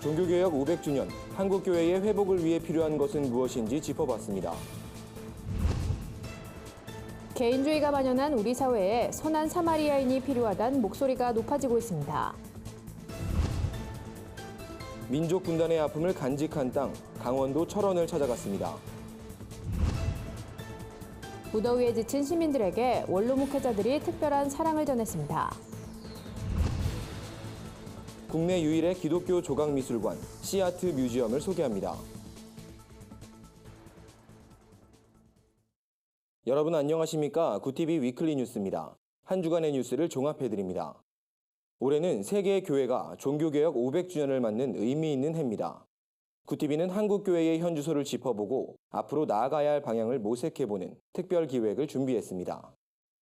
종교개혁 500주년, 한국교회의 회복을 위해 필요한 것은 무엇인지 짚어봤습니다. 개인주의가 만연한 우리 사회에 선한 사마리아인이 필요하다는 목소리가 높아지고 있습니다. 민족 분단의 아픔을 간직한 땅, 강원도 철원을 찾아갔습니다. 무더위에 지친 시민들에게 원로 목회자들이 특별한 사랑을 전했습니다. 국내 유일의 기독교 조각미술관, 씨아트 뮤지엄을 소개합니다. 여러분 안녕하십니까? 구티비 위클리 뉴스입니다. 한 주간의 뉴스를 종합해드립니다. 올해는 세계 교회가 종교개혁 500주년을 맞는 의미 있는 해입니다. 구티비는 한국교회의 현주소를 짚어보고 앞으로 나아가야 할 방향을 모색해보는 특별 기획을 준비했습니다.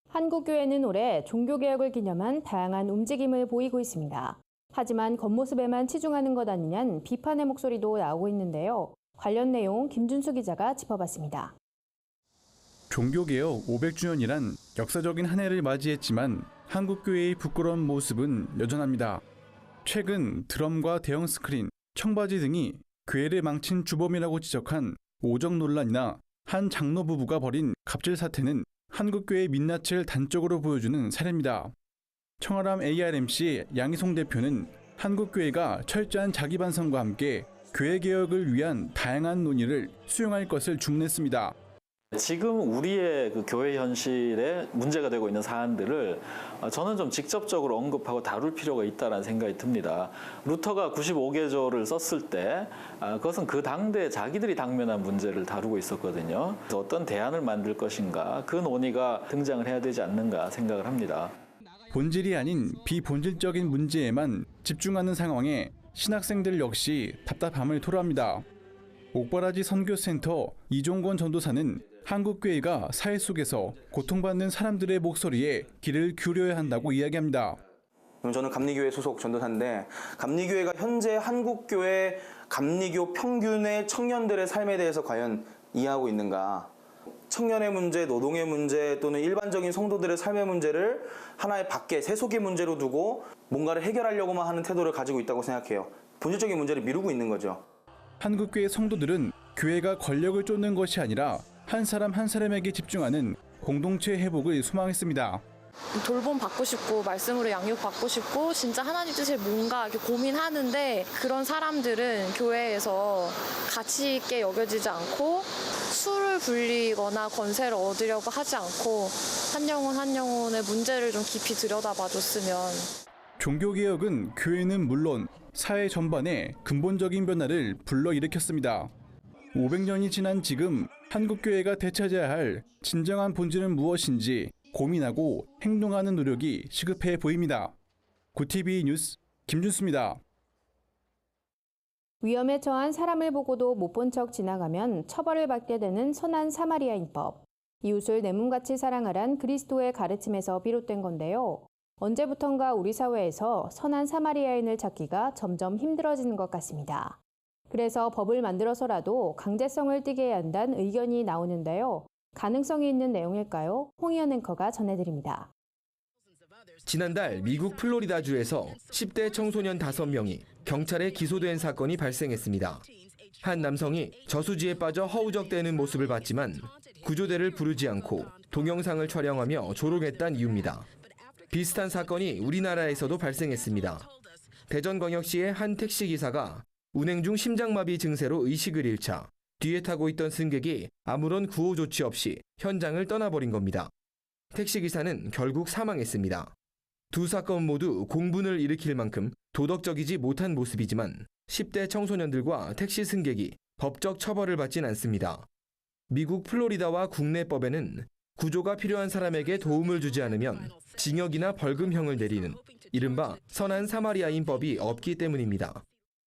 한국교회는 올해 종교개혁을 기념한 다양한 움직임을 보이고 있습니다. 하지만 겉모습에만 치중하는 것 아니냐는 비판의 목소리도 나오고 있는데요. 관련 내용 김준수 기자가 짚어봤습니다. 종교개혁 500주년이란 역사적인 한 해를 맞이했지만 한국교회의 부끄러운 모습은 여전합니다. 최근 드럼과 대형 스크린, 청바지 등이 교회를 망친 주범이라고 지적한 오적 논란이나 한 장로 부부가 벌인 갑질 사태는 한국교회의 민낯을 단적으로 보여주는 사례입니다. 청아람 ARMC 양희송 대표는 한국교회가 철저한 자기반성과 함께 교회 개혁을 위한 다양한 논의를 수용할 것을 주문했습니다. 지금 우리의 그 교회 현실에 문제가 되고 있는 사안들을 저는 좀 직접적으로 언급하고 다룰 필요가 있다는 생각이 듭니다. 루터가 95개조를 썼을 때 그것은 그 당대 자기들이 당면한 문제를 다루고 있었거든요. 어떤 대안을 만들 것인가 그 논의가 등장을 해야 되지 않는가 생각을 합니다. 본질이 아닌 비본질적인 문제에만 집중하는 상황에 신학생들 역시 답답함을 토로합니다. 옥바라지 선교센터 이종권 전도사는 한국교회가 사회 속에서 고통받는 사람들의 목소리에 귀를 기울여야 한다고 이야기합니다. 저는 감리교회 소속 전도사인데 감리교회가 현재 한국교회 감리교 평균의 청년들의 삶에 대해서 과연 이해하고 있는가? 청년의 문제, 노동의 문제 또는 일반적인 성도들의 삶의 문제를 하나의 밖에 세속의 문제로 두고 뭔가를 해결하려고만 하는 태도를 가지고 있다고 생각해요. 본질적인 문제를 미루고 있는 거죠. 한국교회 성도들은 교회가 권력을 쫓는 것이 아니라 한 사람 한 사람에게 집중하는 공동체 회복을 소망했습니다. 돌봄 받고 싶고 말씀으로 양육 받고 싶고 진짜 하나님 뜻을 뭔가 이렇게 고민하는데 그런 사람들은 교회에서 가치 있게 여겨지지 않고 수를 불리거나 권세를 얻으려고 하지 않고 한 영혼 한 영혼의 문제를 좀 깊이 들여다봐줬으면. 종교개혁은 교회는 물론 사회 전반에 근본적인 변화를 불러일으켰습니다. 500년이 지난 지금 한국교회가 되찾아야 할 진정한 본질은 무엇인지 고민하고 행동하는 노력이 시급해 보입니다. 구티비 뉴스 김준수입니다. 위험에 처한 사람을 보고도 못 본 척 지나가면 처벌을 받게 되는 선한 사마리아인법. 이웃을 내 몸같이 사랑하란 그리스도의 가르침에서 비롯된 건데요. 언제부턴가 우리 사회에서 선한 사마리아인을 찾기가 점점 힘들어지는 것 같습니다. 그래서 법을 만들어서라도 강제성을 띠게 해야 한다는 의견이 나오는데요. 가능성이 있는 내용일까요? 홍희연 앵커가 전해드립니다. 지난달 미국 플로리다주에서 10대 청소년 5명이 경찰에 기소된 사건이 발생했습니다. 한 남성이 저수지에 빠져 허우적대는 모습을 봤지만 구조대를 부르지 않고 동영상을 촬영하며 조롱했다는 이유입니다. 비슷한 사건이 우리나라에서도 발생했습니다. 대전광역시의 한 택시기사가 운행 중 심장마비 증세로 의식을 잃자 뒤에 타고 있던 승객이 아무런 구호 조치 없이 현장을 떠나버린 겁니다. 택시기사는 결국 사망했습니다. 두 사건 모두 공분을 일으킬 만큼 도덕적이지 못한 모습이지만 10대 청소년들과 택시 승객이 법적 처벌을 받진 않습니다. 미국 플로리다와 국내법에는 구조가 필요한 사람에게 도움을 주지 않으면 징역이나 벌금형을 내리는 이른바 선한 사마리아인법이 없기 때문입니다.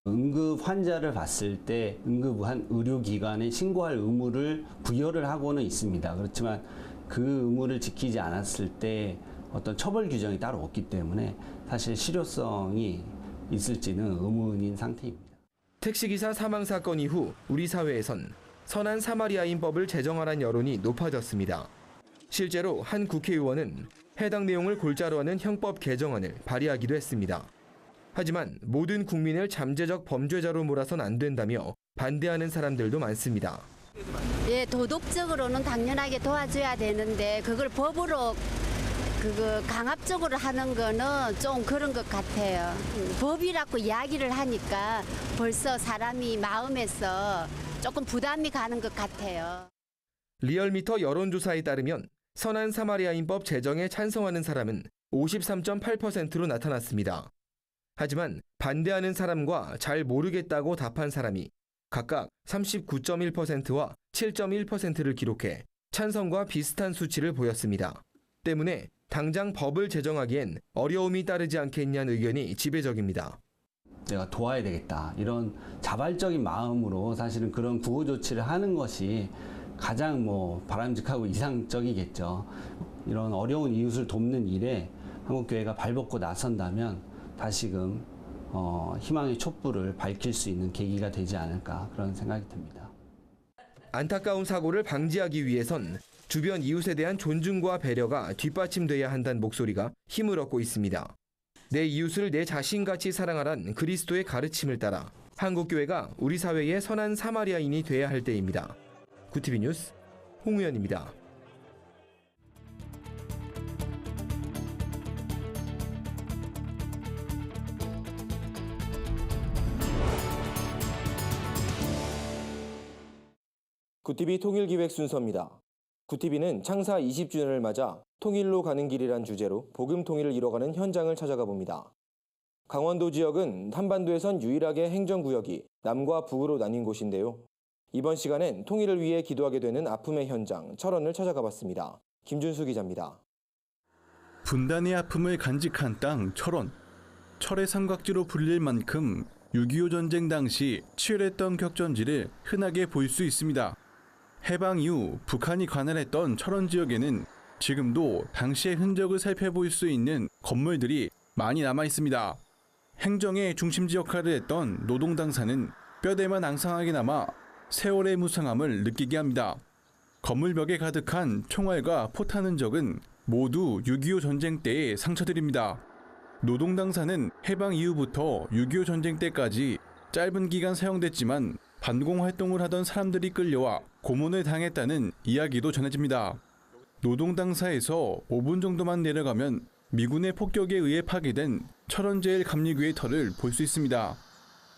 응급 환자를 봤을 때 응급한 의료기관에 신고할 의무를 부여를 하고는 있습니다. 그렇지만 그 의무를 지키지 않았을 때 어떤 처벌 규정이 따로 없기 때문에 사실 실효성이 있을지는 의문인 상태입니다. 택시기사 사망 사건 이후 우리 사회에선 선한 사마리아인법을 제정하라는 여론이 높아졌습니다. 실제로 한 국회의원은 해당 내용을 골자로 하는 형법 개정안을 발의하기도 했습니다. 하지만 모든 국민을 잠재적 범죄자로 몰아선 안 된다며 반대하는 사람들도 많습니다. 예, 도덕적으로는 당연하게 도와줘야 되는데 그걸 법으로 강압적으로 하는 거는 좀 그런 것 같아요. 법이라고 이야기를 하니까 벌써 사람이 마음에서 조금 부담이 가는 것 같아요. 리얼미터 여론조사에 따르면 선한 사마리아인법 제정에 찬성하는 사람은 53.8%로 나타났습니다. 하지만 반대하는 사람과 잘 모르겠다고 답한 사람이 각각 39.1%와 7.1%를 기록해 찬성과 비슷한 수치를 보였습니다. 때문에 당장 법을 제정하기엔 어려움이 따르지 않겠냐는 의견이 지배적입니다. 내가 도와야 되겠다. 이런 자발적인 마음으로 사실은 그런 구호 조치를 하는 것이 가장 바람직하고 이상적이겠죠. 이런 어려운 이웃을 돕는 일에 한국교회가 발벗고 나선다면 다시금 희망의 촛불을 밝힐 수 있는 계기가 되지 않을까 그런 생각이 듭니다. 안타까운 사고를 방지하기 위해선 주변 이웃에 대한 존중과 배려가 뒷받침돼야 한다는 목소리가 힘을 얻고 있습니다. 내 이웃을 내 자신같이 사랑하란 그리스도의 가르침을 따라 한국교회가 우리 사회의 선한 사마리아인이 돼야 할 때입니다. 구티비 뉴스 홍우연입니다. 구티비 통일기획 순서입니다. 구티비는 창사 20주년을 맞아 통일로 가는 길이란 주제로 복음 통일을 이뤄가는 현장을 찾아가 봅니다. 강원도 지역은 한반도에선 유일하게 행정구역이 남과 북으로 나뉜 곳인데요. 이번 시간엔 통일을 위해 기도하게 되는 아픔의 현장, 철원을 찾아가 봤습니다. 김준수 기자입니다. 분단의 아픔을 간직한 땅 철원. 철의 삼각지로 불릴 만큼 6.25 전쟁 당시 치열했던 격전지를 흔하게 볼 수 있습니다. 해방 이후 북한이 관할했던 철원 지역에는 지금도 당시의 흔적을 살펴볼 수 있는 건물들이 많이 남아 있습니다. 행정의 중심지 역할을 했던 노동당사는 뼈대만 앙상하게 남아 세월의 무상함을 느끼게 합니다. 건물벽에 가득한 총알과 포탄 흔적은 모두 6.25 전쟁 때의 상처들입니다. 노동당사는 해방 이후부터 6.25 전쟁 때까지 짧은 기간 사용됐지만 반공 활동을 하던 사람들이 끌려와 고문을 당했다는 이야기도 전해집니다. 노동당사에서 5분 정도만 내려가면 미군의 폭격에 의해 파괴된 철원제일감리교의 터를 볼 수 있습니다.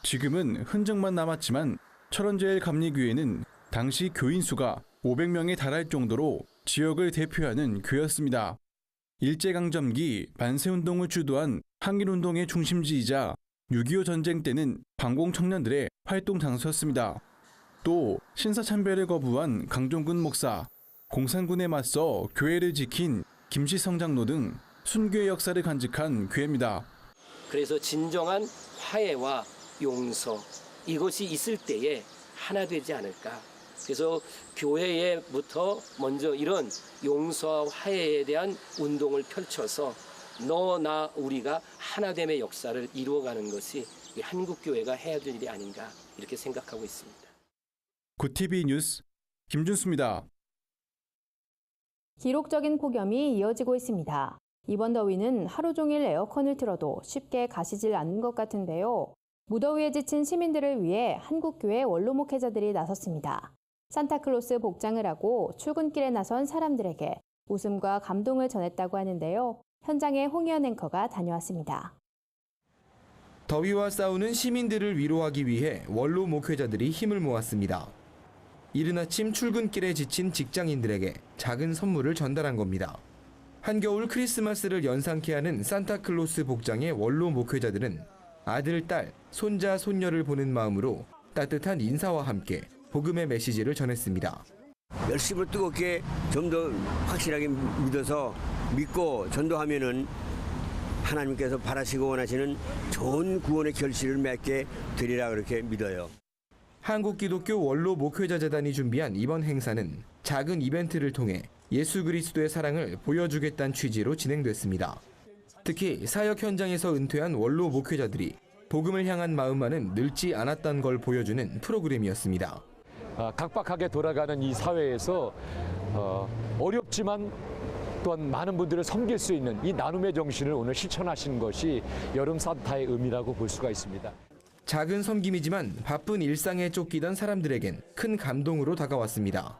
지금은 흔적만 남았지만 철원제일감리교회는 당시 교인 수가 500명에 달할 정도로 지역을 대표하는 교회였습니다. 일제강점기 만세운동을 주도한 항일운동의 중심지이자 6.25 전쟁 때는 반공 청년들의 활동 장소였습니다. 또 신사참배를 거부한 강종근 목사, 공산군에 맞서 교회를 지킨 김시성 장로 등 순교의 역사를 간직한 교회입니다. 그래서 진정한 화해와 용서 이것이 있을 때에 하나 되지 않을까. 그래서 교회에부터 먼저 이런 용서와 화해에 대한 운동을 펼쳐서 너, 나, 우리가 하나됨의 역사를 이루어가는 것이 한국교회가 해야 될 일이 아닌가 이렇게 생각하고 있습니다. 구티비 뉴스 김준수입니다. 기록적인 폭염이 이어지고 있습니다. 이번 더위는 하루 종일 에어컨을 틀어도 쉽게 가시질 않는 것 같은데요. 무더위에 지친 시민들을 위해 한국교회 원로 목회자들이 나섰습니다. 산타클로스 복장을 하고 출근길에 나선 사람들에게 웃음과 감동을 전했다고 하는데요. 현장에 홍희연 앵커가 다녀왔습니다. 더위와 싸우는 시민들을 위로하기 위해 원로 목회자들이 힘을 모았습니다. 이른 아침 출근길에 지친 직장인들에게 작은 선물을 전달한 겁니다. 한겨울 크리스마스를 연상케 하는 산타클로스 복장의 원로 목회자들은 아들, 딸, 손자, 손녀를 보는 마음으로 따뜻한 인사와 함께 복음의 메시지를 전했습니다. 열심을 뜨겁게 좀 더 확실하게 믿어서 믿고 전도하면은 하나님께서 바라시고 원하시는 좋은 구원의 결실을 맺게 되리라 그렇게 믿어요. 한국기독교 원로 목회자재단이 준비한 이번 행사는 작은 이벤트를 통해 예수 그리스도의 사랑을 보여주겠다는 취지로 진행됐습니다. 특히 사역 현장에서 은퇴한 원로 목회자들이 복음을 향한 마음만은 늙지 않았다는 걸 보여주는 프로그램이었습니다. 각박하게 돌아가는 이 사회에서 어렵지만 또한 많은 분들을 섬길 수 있는 이 나눔의 정신을 오늘 실천하시는 것이 여름 산타의 의미라고 볼 수가 있습니다. 작은 섬김이지만 바쁜 일상에 쫓기던 사람들에겐 큰 감동으로 다가왔습니다.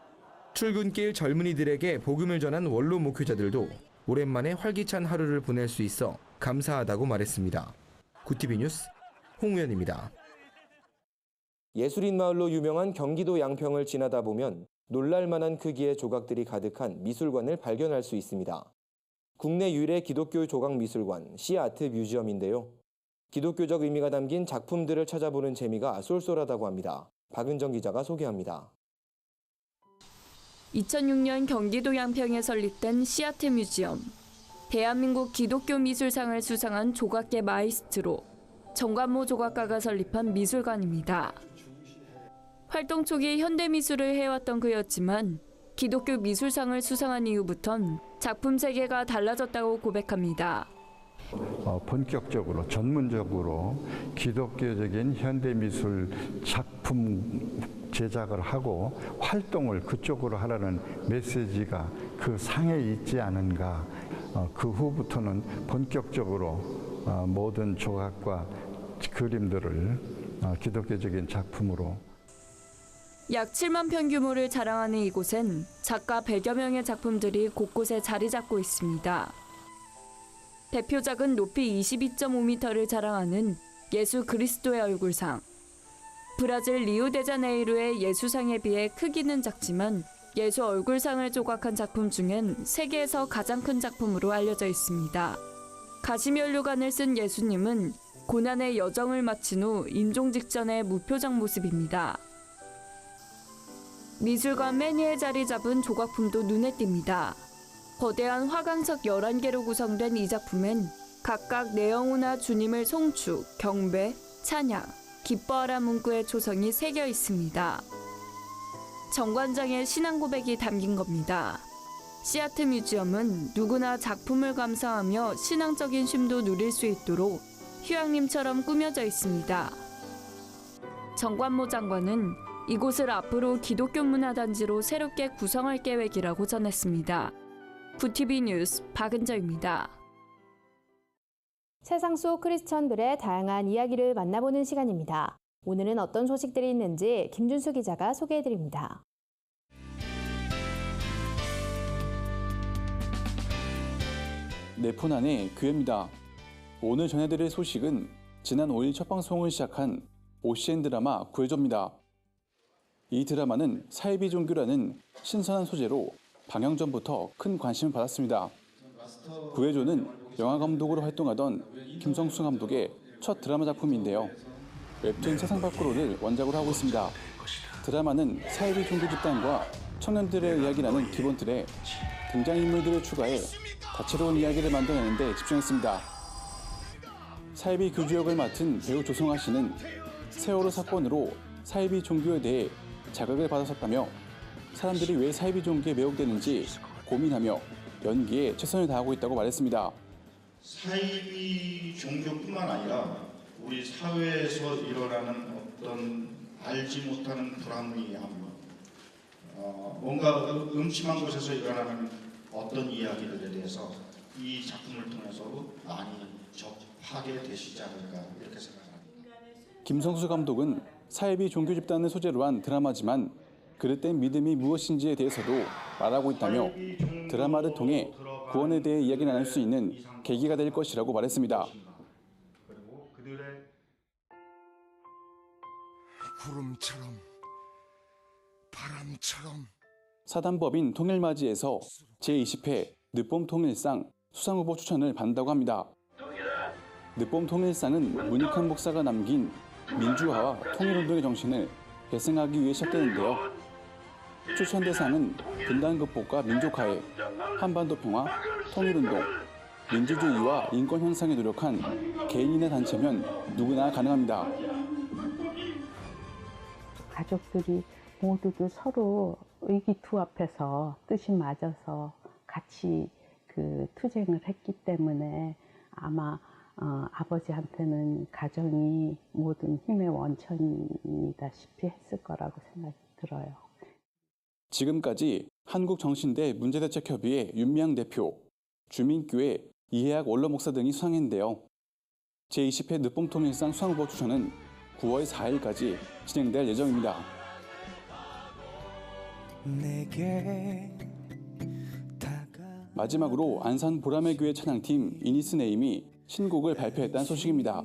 출근길 젊은이들에게 복음을 전한 원로 목회자들도 오랜만에 활기찬 하루를 보낼 수 있어 감사하다고 말했습니다. 구티비 뉴스 홍우연입니다. 예술인 마을로 유명한 경기도 양평을 지나다 보면 놀랄만한 크기의 조각들이 가득한 미술관을 발견할 수 있습니다. 국내 유일의 기독교 조각 미술관 시아트 뮤지엄인데요. 기독교적 의미가 담긴 작품들을 찾아보는 재미가 쏠쏠하다고 합니다. 박은정 기자가 소개합니다. 2006년 경기도 양평에 설립된 시아트 뮤지엄. 대한민국 기독교 미술상을 수상한 조각계 마이스트로 정관모 조각가가 설립한 미술관입니다. 활동 초기 현대미술을 해왔던 그였지만 기독교 미술상을 수상한 이후부턴 작품 세계가 달라졌다고 고백합니다. 본격적으로 전문적으로 기독교적인 현대미술 작품 제작을 하고 활동을 그쪽으로 하라는 메시지가 그 상에 있지 않은가. 그 후부터는 본격적으로 모든 조각과 그림들을 기독교적인 작품으로. 약 7만 평 규모를 자랑하는 이곳엔 작가 100여 명의 작품들이 곳곳에 자리 잡고 있습니다. 대표작은 높이 22.5m를 자랑하는 예수 그리스도의 얼굴상. 브라질 리우데자네이루의 예수상에 비해 크기는 작지만 예수 얼굴상을 조각한 작품 중엔 세계에서 가장 큰 작품으로 알려져 있습니다. 가시면류관을 쓴 예수님은 고난의 여정을 마친 후 임종 직전의 무표정 모습입니다. 미술관 맨 위에 자리 잡은 조각품도 눈에 띕니다. 거대한 화강석 11개로 구성된 이 작품엔 각각 내 영혼아 주님을 송축, 경배, 찬양, 기뻐하라 문구의 초성이 새겨 있습니다. 정관장의 신앙 고백이 담긴 겁니다. 시아트 뮤지엄은 누구나 작품을 감상하며 신앙적인 쉼도 누릴 수 있도록 휴양림처럼 꾸며져 있습니다. 정관모 장관은 이곳을 앞으로 기독교 문화단지로 새롭게 구성할 계획이라고 전했습니다. 구티비 뉴스 박은정입니다. 세상 속 크리스천들의 다양한 이야기를 만나보는 시간입니다. 오늘은 어떤 소식들이 있는지 김준수 기자가 소개해드립니다. 내 폰 안에 교회입니다. 오늘 전해드릴 소식은 지난 5일 첫 방송을 시작한 OCN 드라마 구해줘입니다. 이 드라마는 사이비 종교라는 신선한 소재로 방영 전부터 큰 관심을 받았습니다. 구해줘는 영화 감독으로 활동하던 김성수 감독의 첫 드라마 작품인데요. 웹툰 세상 밖으로를 원작으로 하고 있습니다. 드라마는 사이비 종교 집단과 청년들의 이야기라는 기본 틀에 등장인물들을 추가해 다채로운 이야기를 만들어내는 데 집중했습니다. 사이비 교주 역을 맡은 배우 조성아 씨는 세월호 사건으로 사이비 종교에 대해 자극을 받았었다며 사람들이 왜 사이비 종교에 매혹되는지 고민하며 연기에 최선을 다하고 있다고 말했습니다. 사이비 종교뿐만 아니라 우리 사회에서 일어나는 어떤 알지 못하는 불합리함, 뭔가 음침한 곳에서 일어나는 어떤 이야기들에 대해서 이 작품을 통해서 많이 접하게 되시지 않을까 이렇게 생각합니다. 김성수 감독은 사이비 종교 집단을 소재로 한 드라마지만 그릇된 믿음이 무엇인지에 대해서도 말하고 있다며 드라마를 통해 구원에 대해 이야기 나눌 수 있는 계기가 될 것이라고 말했습니다. 구름처럼 바람처럼 사단법인 통일맞이에서 제20회 늦봄 통일상 수상후보 추천을 받는다고 합니다. 늦봄 통일상은 문익환 목사가 남긴 민주화와 통일운동의 정신을 계승하기 위해 시작되는데요. 추천 대상은 분단 극복과 민족화에 한반도 평화, 통일운동, 민주주의와 인권 향상에 노력한 개인이나 단체면 누구나 가능합니다. 가족들이 모두도 서로 의기투합해서 뜻이 맞아서 같이 그 투쟁을 했기 때문에 아마 아버지한테는 가정이 모든 힘의 원천이다시피 했을 거라고 생각이 들어요. 지금까지 한국정신대 문제대책협의회 윤미향 대표, 주민교회 이해학 원로 목사 등이 수상했는데요. 제20회 늦봄통일상 수상후보 추천은 9월 4일까지 진행될 예정입니다. 마지막으로 안산 보라매 교회 찬양팀 이니스네임이 신곡을 발표했다는 소식입니다.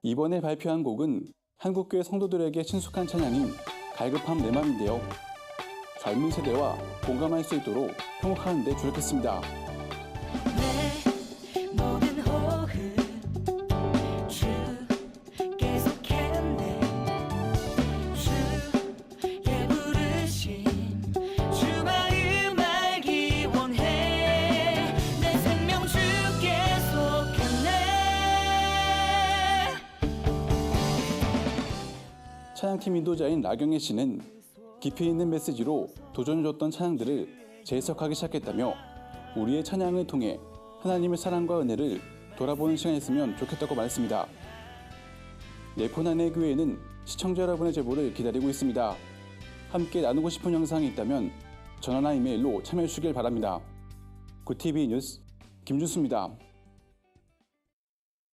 이번에 발표한 곡은 한국교회 성도들에게 친숙한 찬양인 갈급함 내 맘인데요. 젊은 세대와 공감할 수 있도록 편곡하는 데 주력했습니다. 찬양팀 인도자인 라경애 씨는 깊이 있는 메시지로 도전을 줬던 찬양들을 재해석하기 시작했다며 우리의 찬양을 통해 하나님의 사랑과 은혜를 돌아보는 시간이었으면 좋겠다고 말했습니다. 네포난의 교회는 시청자 여러분의 제보를 기다리고 있습니다. 함께 나누고 싶은 영상이 있다면 전화나 이메일로 참여해 주시길 바랍니다. 굿TV 뉴스 김준수입니다.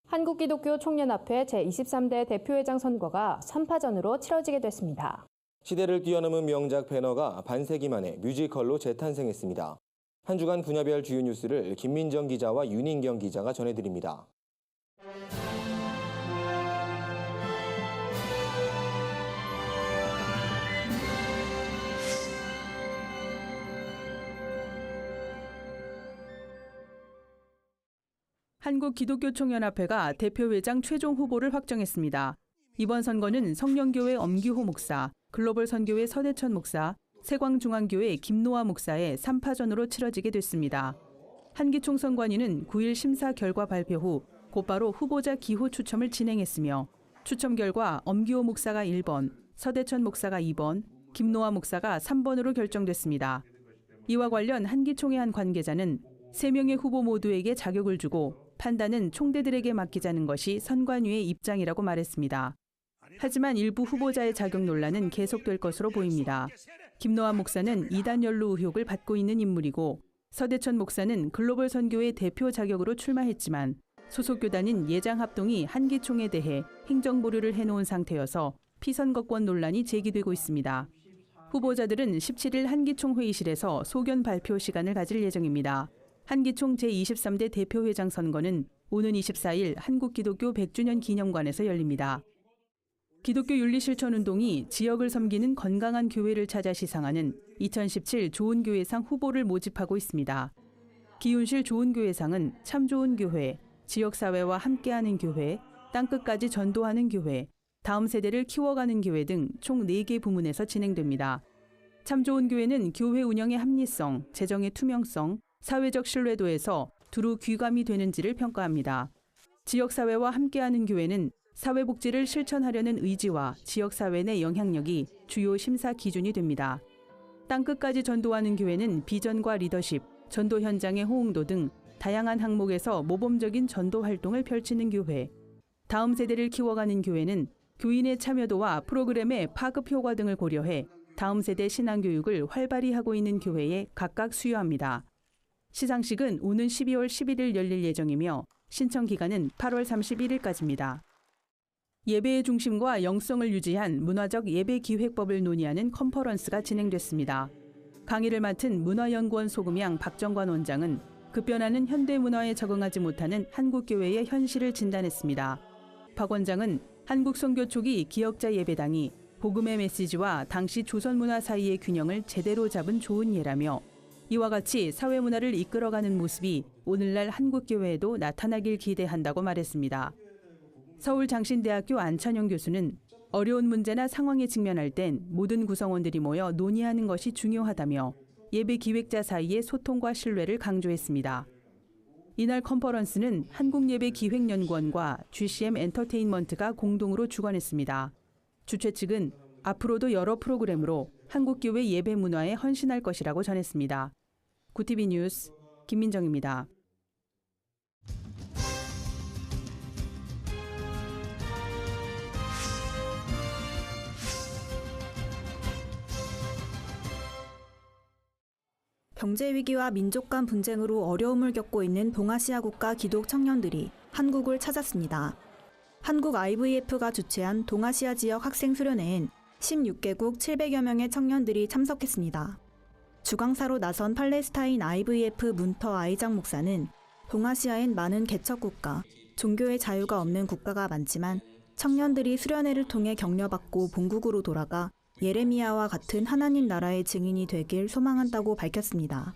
한국기독교 총연합회 제23대 대표회장 선거가 3파전으로 치러지게 됐습니다. 시대를 뛰어넘은 명작 배너가 반세기 만에 뮤지컬로 재탄생했습니다. 한 주간 분야별 주요 뉴스를 김민정 기자와 윤인경 기자가 전해드립니다. 한국기독교총연합회가 대표회장 최종 후보를 확정했습니다. 이번 선거는 성령교회 엄기호 목사, 글로벌 선교회 서대천 목사, 세광중앙교회 김노아 목사의 3파전으로 치러지게 됐습니다. 한기총선관위는 9일 심사 결과 발표 후 곧바로 후보자 기호 추첨을 진행했으며 추첨 결과 엄기호 목사가 1번, 서대천 목사가 2번, 김노아 목사가 3번으로 결정됐습니다. 이와 관련 한기총의 한 관계자는 3명의 후보 모두에게 자격을 주고 판단은 총대들에게 맡기자는 것이 선관위의 입장이라고 말했습니다. 하지만 일부 후보자의 자격 논란은 계속될 것으로 보입니다. 김노아 목사는 이단 연루 의혹을 받고 있는 인물이고 서대천 목사는 글로벌 선교회 대표 자격으로 출마했지만 소속 교단인 예장합동이 한기총에 대해 행정보류를 해놓은 상태여서 피선거권 논란이 제기되고 있습니다. 후보자들은 17일 한기총 회의실에서 소견 발표 시간을 가질 예정입니다. 한기총 제23대 대표회장 선거는 오는 24일 한국기독교 100주년 기념관에서 열립니다. 기독교 윤리실천운동이 지역을 섬기는 건강한 교회를 찾아 시상하는 2017 좋은 교회상 후보를 모집하고 있습니다. 기윤실 좋은 교회상은 참 좋은 교회, 지역사회와 함께하는 교회, 땅끝까지 전도하는 교회, 다음 세대를 키워가는 교회 등 총 4개 부문에서 진행됩니다. 참 좋은 교회는 교회 운영의 합리성, 재정의 투명성, 사회적 신뢰도에서 두루 귀감이 되는지를 평가합니다. 지역사회와 함께하는 교회는 사회복지를 실천하려는 의지와 지역사회 내 영향력이 주요 심사 기준이 됩니다. 땅끝까지 전도하는 교회는 비전과 리더십, 전도 현장의 호응도 등 다양한 항목에서 모범적인 전도 활동을 펼치는 교회, 다음 세대를 키워가는 교회는 교인의 참여도와 프로그램의 파급 효과 등을 고려해 다음 세대 신앙교육을 활발히 하고 있는 교회에 각각 수여합니다. 시상식은 오는 12월 11일 열릴 예정이며 신청 기간은 8월 31일까지입니다. 예배의 중심과 영성을 유지한 문화적 예배 기획법을 논의하는 컨퍼런스가 진행됐습니다. 강의를 맡은 문화연구원 소금양 박정관 원장은 급변하는 현대 문화에 적응하지 못하는 한국교회의 현실을 진단했습니다. 박 원장은 한국 선교 초기 기역자 예배당이 복음의 메시지와 당시 조선 문화 사이의 균형을 제대로 잡은 좋은 예라며 이와 같이 사회 문화를 이끌어가는 모습이 오늘날 한국교회에도 나타나길 기대한다고 말했습니다. 서울장신대학교 안찬영 교수는 어려운 문제나 상황에 직면할 땐 모든 구성원들이 모여 논의하는 것이 중요하다며 예배 기획자 사이의 소통과 신뢰를 강조했습니다. 이날 컨퍼런스는 한국예배기획연구원과 GCM 엔터테인먼트가 공동으로 주관했습니다. 주최 측은 앞으로도 여러 프로그램으로 한국교회 예배 문화에 헌신할 것이라고 전했습니다. 굿TV 뉴스 김민정입니다. 경제 위기와 민족 간 분쟁으로 어려움을 겪고 있는 동아시아 국가 기독 청년들이 한국을 찾았습니다. 한국 IVF가 주최한 동아시아 지역 학생 수련회엔 16개국 700여 명의 청년들이 참석했습니다. 주강사로 나선 팔레스타인 IVF 문터 아이작 목사는 동아시아엔 많은 개척국가, 종교의 자유가 없는 국가가 많지만 청년들이 수련회를 통해 격려받고 본국으로 돌아가 예레미야와 같은 하나님 나라의 증인이 되길 소망한다고 밝혔습니다.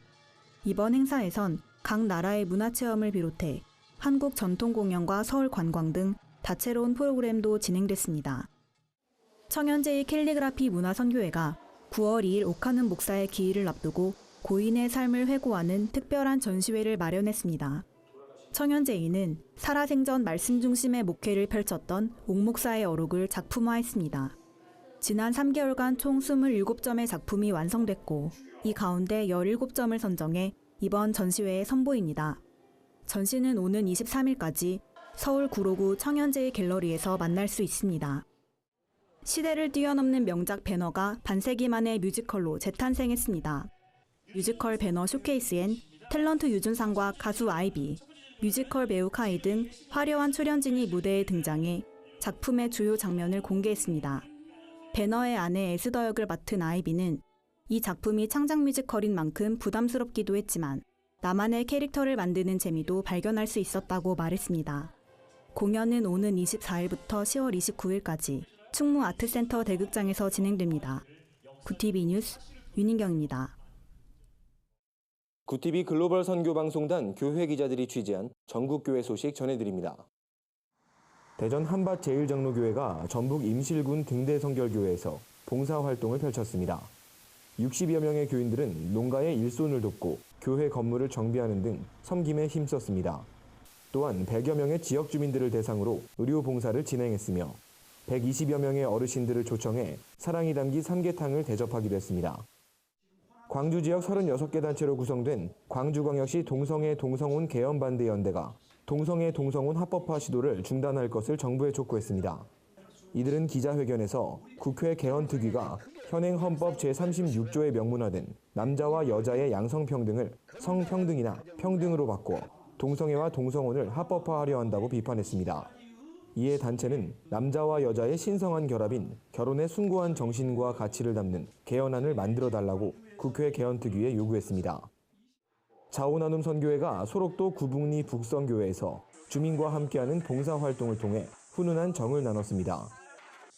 이번 행사에선 각 나라의 문화체험을 비롯해 한국 전통 공연과 서울 관광 등 다채로운 프로그램도 진행됐습니다. 청년제의 캘리그라피 문화선교회가 9월 2일 옥하는 목사의 기일을 앞두고 고인의 삶을 회고하는 특별한 전시회를 마련했습니다. 청년제인은 살아생전 말씀 중심의 목회를 펼쳤던 옥 목사의 어록을 작품화했습니다. 지난 3개월간 총 27점의 작품이 완성됐고 이 가운데 17점을 선정해 이번 전시회에 선보입니다. 전시는 오는 23일까지 서울 구로구 청년제의 갤러리에서 만날 수 있습니다. 시대를 뛰어넘는 명작 배너가 반세기 만의 뮤지컬로 재탄생했습니다. 뮤지컬 배너 쇼케이스엔 탤런트 유준상과 가수 아이비, 뮤지컬 배우 카이 등 화려한 출연진이 무대에 등장해 작품의 주요 장면을 공개했습니다. 배너의 아내 에스더 역을 맡은 아이비는 이 작품이 창작 뮤지컬인 만큼 부담스럽기도 했지만 나만의 캐릭터를 만드는 재미도 발견할 수 있었다고 말했습니다. 공연은 오는 24일부터 10월 29일까지 충무 아트센터 대극장에서 진행됩니다. 구TV 뉴스 윤인경입니다. 구TV 글로벌 선교방송단 교회 기자들이 취재한 전국교회 소식 전해드립니다. 대전 한밭제일장로교회가 전북 임실군 등대성결교회에서 봉사활동을 펼쳤습니다. 60여 명의 교인들은 농가의 일손을 돕고 교회 건물을 정비하는 등 섬김에 힘썼습니다. 또한 100여 명의 지역 주민들을 대상으로 의료 봉사를 진행했으며 120여 명의 어르신들을 초청해 사랑이 담긴 삼계탕을 대접하기도 했습니다. 광주 지역 36개 단체로 구성된 광주광역시 동성애 동성혼 개헌반대연대가 동성애 동성혼 합법화 시도를 중단할 것을 정부에 촉구했습니다. 이들은 기자회견에서 국회 개헌특위가 현행 헌법 제36조에 명문화된 남자와 여자의 양성평등을 성평등이나 평등으로 바꿔 동성애와 동성혼을 합법화하려 한다고 비판했습니다. 이에 단체는 남자와 여자의 신성한 결합인 결혼의 숭고한 정신과 가치를 담는 개헌안을 만들어달라고 국회 개헌특위에 요구했습니다. 자오나눔 선교회가 소록도 구북리 북선교회에서 주민과 함께하는 봉사활동을 통해 훈훈한 정을 나눴습니다.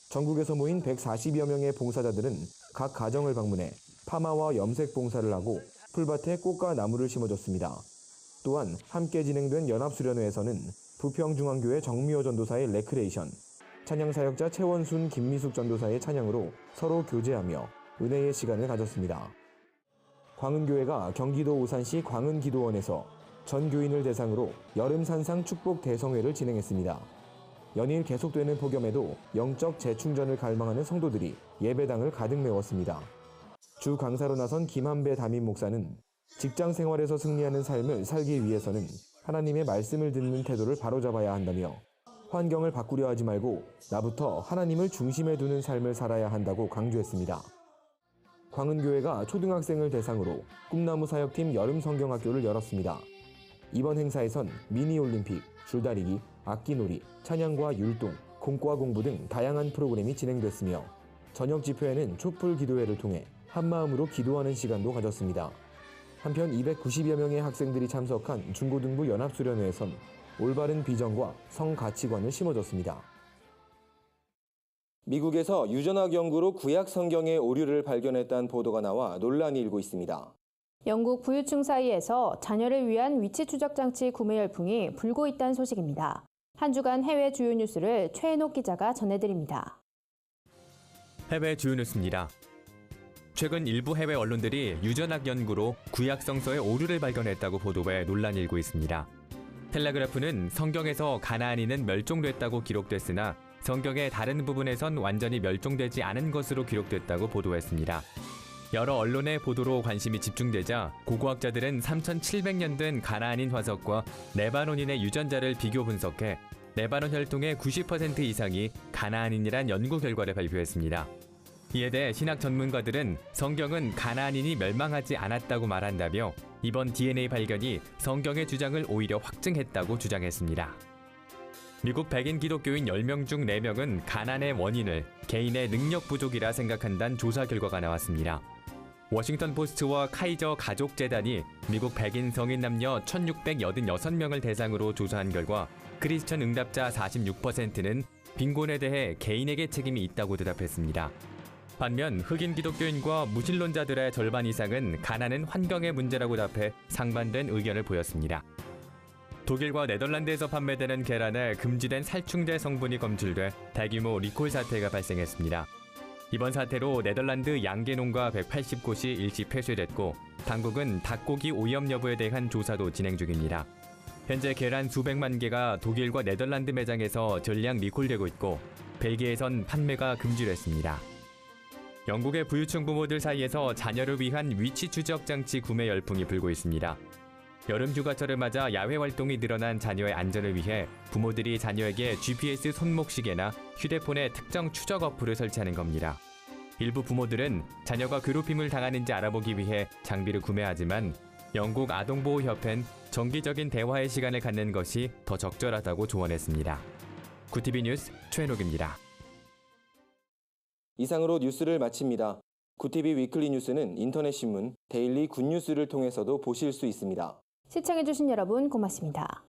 전국에서 모인 140여 명의 봉사자들은 각 가정을 방문해 파마와 염색 봉사를 하고 풀밭에 꽃과 나무를 심어줬습니다. 또한 함께 진행된 연합수련회에서는 부평중앙교회 정미호 전도사의 레크레이션, 찬양사역자 최원순 김미숙 전도사의 찬양으로 서로 교제하며 은혜의 시간을 가졌습니다. 광은교회가 경기도 오산시 광은기도원에서 전 교인을 대상으로 여름 산상 축복 대성회를 진행했습니다. 연일 계속되는 폭염에도 영적 재충전을 갈망하는 성도들이 예배당을 가득 메웠습니다. 주 강사로 나선 김한배 담임 목사는 직장 생활에서 승리하는 삶을 살기 위해서는 하나님의 말씀을 듣는 태도를 바로잡아야 한다며 환경을 바꾸려 하지 말고 나부터 하나님을 중심에 두는 삶을 살아야 한다고 강조했습니다. 광은교회가 초등학생을 대상으로 꿈나무 사역팀 여름 성경학교를 열었습니다. 이번 행사에선 미니올림픽, 줄다리기, 악기놀이, 찬양과 율동, 공과 공부 등 다양한 프로그램이 진행됐으며 저녁 집회에는 촛불 기도회를 통해 한마음으로 기도하는 시간도 가졌습니다. 한편 290여 명의 학생들이 참석한 중고등부 연합수련회에선 올바른 비전과 성가치관을 심어줬습니다. 미국에서 유전학 연구로 구약 성경의 오류를 발견했다는 보도가 나와 논란이 일고 있습니다. 영국 부유층 사이에서 자녀를 위한 위치 추적 장치 구매 열풍이 불고 있다는 소식입니다. 한 주간 해외 주요 뉴스를 최인옥 기자가 전해드립니다. 해외 주요 뉴스입니다. 최근 일부 해외 언론들이 유전학 연구로 구약 성서의 오류를 발견했다고 보도해 논란이 일고 있습니다. 텔레그래프는 성경에서 가나안인은 멸종됐다고 기록됐으나 성경의 다른 부분에선 완전히 멸종되지 않은 것으로 기록됐다고 보도했습니다. 여러 언론의 보도로 관심이 집중되자 고고학자들은 3700년 된 가나안인 화석과 레바논인의 유전자를 비교 분석해 레바논 혈통의 90% 이상이 가나안인이란 연구 결과를 발표했습니다. 이에 대해 신학 전문가들은 성경은 가나안인이 멸망하지 않았다고 말한다며 이번 DNA 발견이 성경의 주장을 오히려 확증했다고 주장했습니다. 미국 백인 기독교인 10명 중 4명은 가난의 원인을 개인의 능력 부족이라 생각한다는 조사 결과가 나왔습니다. 워싱턴 포스트와 카이저 가족재단이 미국 백인 성인 남녀 1,686명을 대상으로 조사한 결과 크리스천 응답자 46%는 빈곤에 대해 개인에게 책임이 있다고 대답했습니다. 반면 흑인 기독교인과 무신론자들의 절반 이상은 가난은 환경의 문제라고 답해 상반된 의견을 보였습니다. 독일과 네덜란드에서 판매되는 계란에 금지된 살충제 성분이 검출돼 대규모 리콜 사태가 발생했습니다. 이번 사태로 네덜란드 양계농가 180곳이 일시 폐쇄됐고 당국은 닭고기 오염 여부에 대한 조사도 진행 중입니다. 현재 계란 수백만 개가 독일과 네덜란드 매장에서 전량 리콜되고 있고 벨기에선 판매가 금지됐습니다. 영국의 부유층 부모들 사이에서 자녀를 위한 위치 추적 장치 구매 열풍이 불고 있습니다. 여름 휴가철을 맞아 야외 활동이 늘어난 자녀의 안전을 위해 부모들이 자녀에게 GPS 손목시계나 휴대폰에 특정 추적 어플을 설치하는 겁니다. 일부 부모들은 자녀가 괴롭힘을 당하는지 알아보기 위해 장비를 구매하지만 영국 아동보호협회는 정기적인 대화의 시간을 갖는 것이 더 적절하다고 조언했습니다. 구티비 뉴스 최현옥입니다. 이상으로 뉴스를 마칩니다. 구티비 위클리 뉴스는 인터넷 신문 데일리 굿뉴스를 통해서도 보실 수 있습니다. 시청해주신 여러분 고맙습니다.